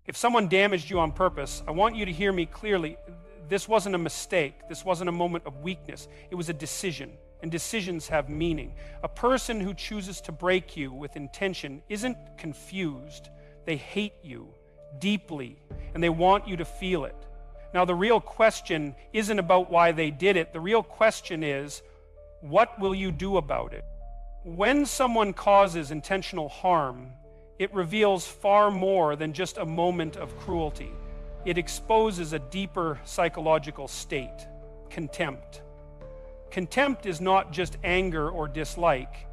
If someone damaged you on purpose, I want you to hear me clearly. This wasn't a mistake. This wasn't a moment of weakness. It was a decision, and decisions have meaning. A person who chooses to break you with intention isn't confused. They hate you deeply, and they want you to feel it. Now, the real question isn't about why they did it. The real question is, what will you do about it? When someone causes intentional harm, it reveals far more than just a moment of cruelty. It exposes a deeper psychological state, contempt. Contempt is not just anger or dislike.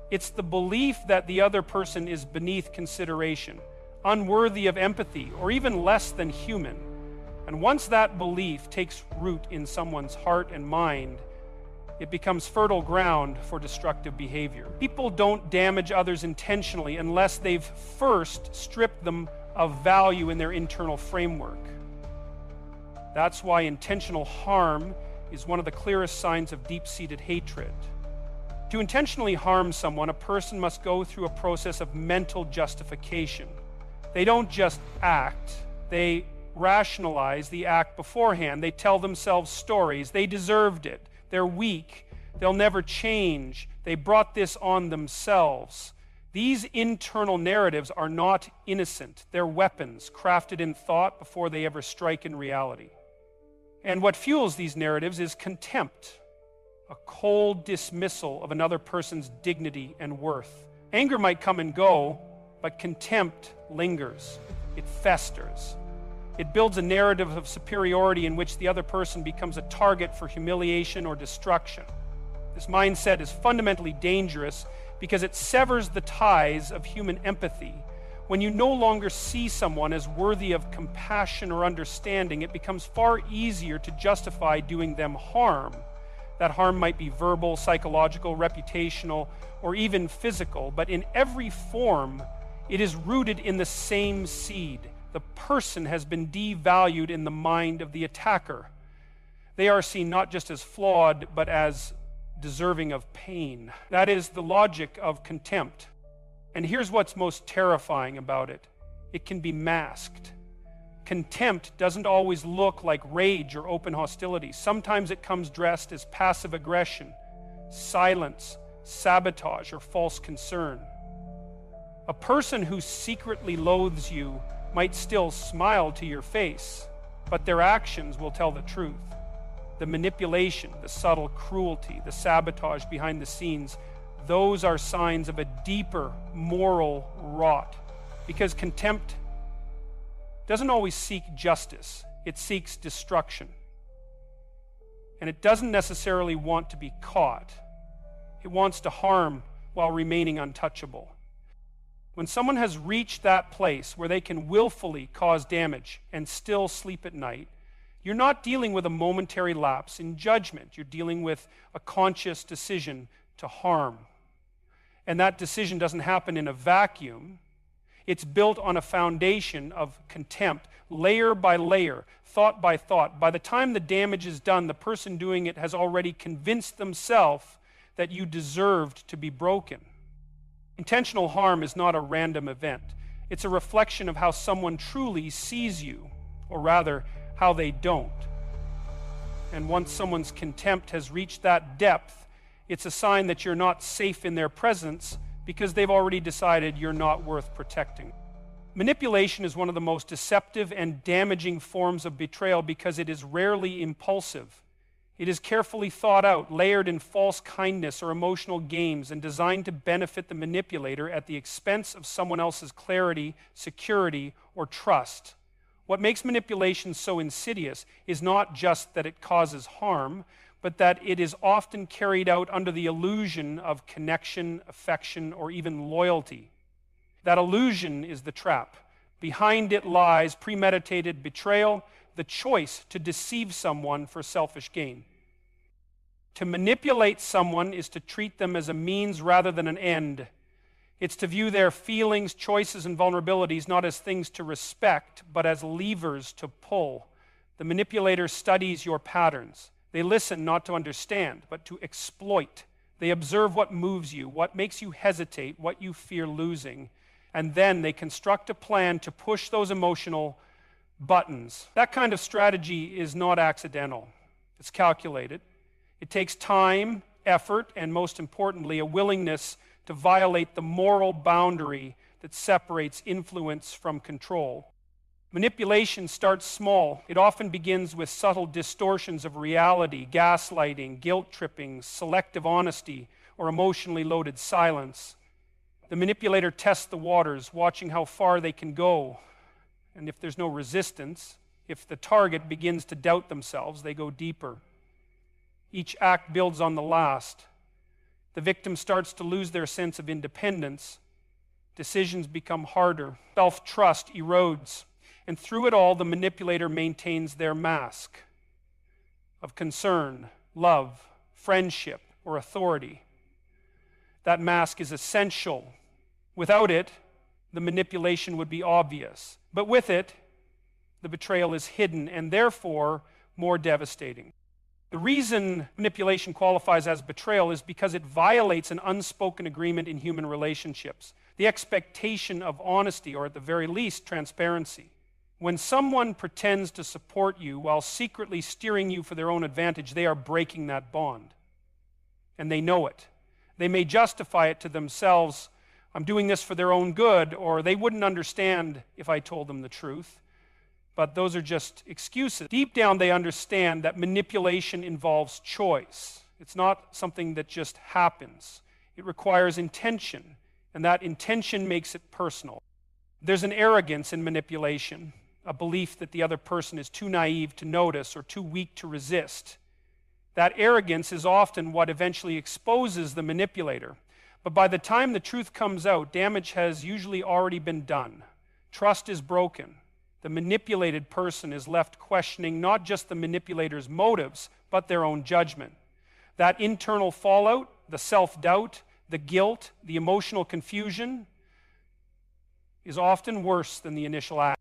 It's the belief that the other person is beneath consideration, unworthy of empathy, or even less than human. And once that belief takes root in someone's heart and mind, it becomes fertile ground for destructive behavior. People don't damage others intentionally unless they've first stripped them of value in their internal framework. That's why intentional harm is one of the clearest signs of deep-seated hatred. To intentionally harm someone, a person must go through a process of mental justification. They don't just act, they rationalize the act beforehand. They tell themselves stories. They deserved it. They're weak. They'll never change. They brought this on themselves. These internal narratives are not innocent. They're weapons crafted in thought before they ever strike in reality. And what fuels these narratives is contempt, a cold dismissal of another person's dignity and worth. Anger might come and go, but contempt lingers. It festers. It builds a narrative of superiority in which the other person becomes a target for humiliation or destruction. This mindset is fundamentally dangerous because it severs the ties of human empathy. When you no longer see someone as worthy of compassion or understanding, it becomes far easier to justify doing them harm. That harm might be verbal, psychological, reputational, or even physical, but in every form, it is rooted in the same seed. The person has been devalued in the mind of the attacker. They are seen not just as flawed, but as deserving of pain. That is the logic of contempt. And here's what's most terrifying about it. It can be masked. Contempt doesn't always look like rage or open hostility. Sometimes it comes dressed as passive aggression, silence, sabotage, or false concern. A person who secretly loathes you might still smile to your face, but their actions will tell the truth. The manipulation, the subtle cruelty, the sabotage behind the scenes, those are signs of a deeper moral rot. Because contempt doesn't always seek justice, it seeks destruction. And it doesn't necessarily want to be caught. It wants to harm while remaining untouchable. When someone has reached that place where they can willfully cause damage and still sleep at night, you're not dealing with a momentary lapse in judgment. You're dealing with a conscious decision to harm. And that decision doesn't happen in a vacuum. It's built on a foundation of contempt, layer by layer, thought by thought. By the time the damage is done, the person doing it has already convinced themselves that you deserved to be broken. Intentional harm is not a random event. It's a reflection of how someone truly sees you, or rather, how they don't. And once someone's contempt has reached that depth, it's a sign that you're not safe in their presence because they've already decided you're not worth protecting. Manipulation is one of the most deceptive and damaging forms of betrayal because it is rarely impulsive. It is carefully thought out, layered in false kindness or emotional games, and designed to benefit the manipulator at the expense of someone else's clarity, security, or trust. What makes manipulation so insidious is not just that it causes harm, but that it is often carried out under the illusion of connection, affection, or even loyalty. That illusion is the trap. Behind it lies premeditated betrayal, the choice to deceive someone for selfish gain. To manipulate someone is to treat them as a means rather than an end. It's to view their feelings, choices, and vulnerabilities not as things to respect, but as levers to pull. The manipulator studies your patterns. They listen not to understand, but to exploit. They observe what moves you, what makes you hesitate, what you fear losing, and then they construct a plan to push those emotional buttons. That kind of strategy is not accidental. It's calculated. It takes time, effort, and most importantly, a willingness to violate the moral boundary that separates influence from control. Manipulation starts small. It often begins with subtle distortions of reality, gaslighting, guilt-tripping, selective honesty, or emotionally loaded silence. The manipulator tests the waters, watching how far they can go. And if there's no resistance, if the target begins to doubt themselves, they go deeper. Each act builds on the last. The victim starts to lose their sense of independence. Decisions become harder. Self-trust erodes. And through it all, the manipulator maintains their mask of concern, love, friendship, or authority. That mask is essential. Without it, the manipulation would be obvious. But with it, the betrayal is hidden and therefore more devastating. The reason manipulation qualifies as betrayal is because it violates an unspoken agreement in human relationships, the expectation of honesty, or at the very least, transparency. When someone pretends to support you while secretly steering you for their own advantage, they are breaking that bond. And they know it. They may justify it to themselves, I'm doing this for their own good, or they wouldn't understand if I told them the truth. But those are just excuses. Deep down, they understand that manipulation involves choice. It's not something that just happens. It requires intention, and that intention makes it personal. There's an arrogance in manipulation, a belief that the other person is too naive to notice or too weak to resist. That arrogance is often what eventually exposes the manipulator. But by the time the truth comes out, damage has usually already been done. Trust is broken. The manipulated person is left questioning not just the manipulator's motives, but their own judgment. That internal fallout, the self-doubt, the guilt, the emotional confusion is often worse than the initial act.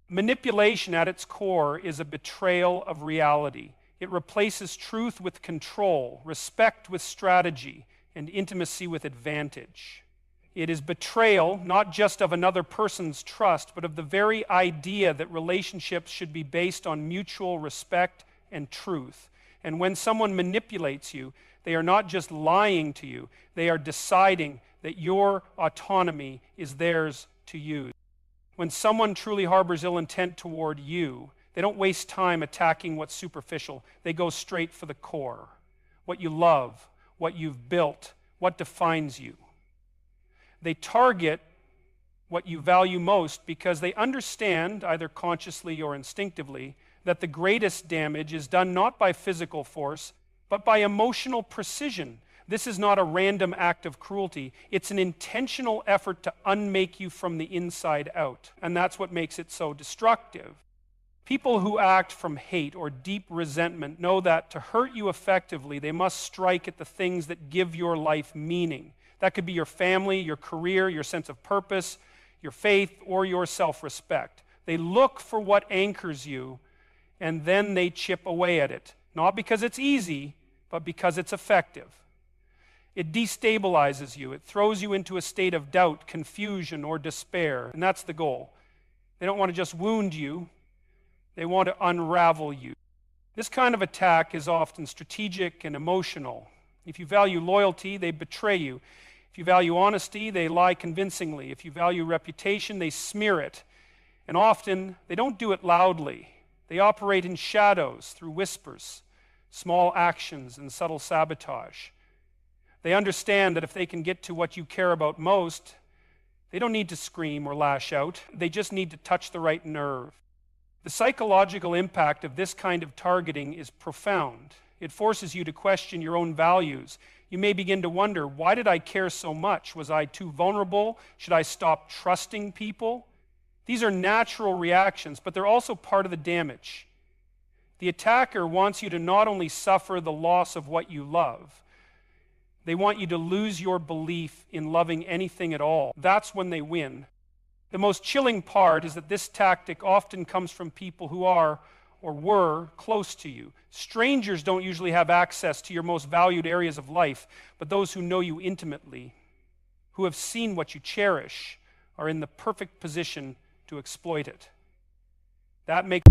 Manipulation at its core is a betrayal of reality. It replaces truth with control, respect with strategy, and intimacy with advantage. It is betrayal, not just of another person's trust, but of the very idea that relationships should be based on mutual respect and truth. And when someone manipulates you, they are not just lying to you, they are deciding that your autonomy is theirs to use. When someone truly harbors ill intent toward you, they don't waste time attacking what's superficial. They go straight for the core. What you love, what you've built, what defines you. They target what you value most because they understand, either consciously or instinctively, that the greatest damage is done not by physical force, but by emotional precision. This is not a random act of cruelty. It's an intentional effort to unmake you from the inside out. And that's what makes it so destructive. People who act from hate or deep resentment know that to hurt you effectively, they must strike at the things that give your life meaning. That could be your family, your career, your sense of purpose, your faith, or your self-respect. They look for what anchors you, and then they chip away at it. Not because it's easy, but because it's effective. It destabilizes you. It throws you into a state of doubt, confusion, or despair. And that's the goal. They don't want to just wound you. They want to unravel you. This kind of attack is often strategic and emotional. If you value loyalty, they betray you. If you value honesty, they lie convincingly. If you value reputation, they smear it. And often, they don't do it loudly. They operate in shadows through whispers, small actions, and subtle sabotage. They understand that if they can get to what you care about most, they don't need to scream or lash out. They just need to touch the right nerve. The psychological impact of this kind of targeting is profound. It forces you to question your own values. You may begin to wonder, why did I care so much? Was I too vulnerable? Should I stop trusting people? These are natural reactions, but they're also part of the damage. The attacker wants you to not only suffer the loss of what you love, they want you to lose your belief in loving anything at all. That's when they win. The most chilling part is that this tactic often comes from people who are or were close to you. Strangers don't usually have access to your most valued areas of life, but those who know you intimately, who have seen what you cherish, are in the perfect position to exploit it. That makes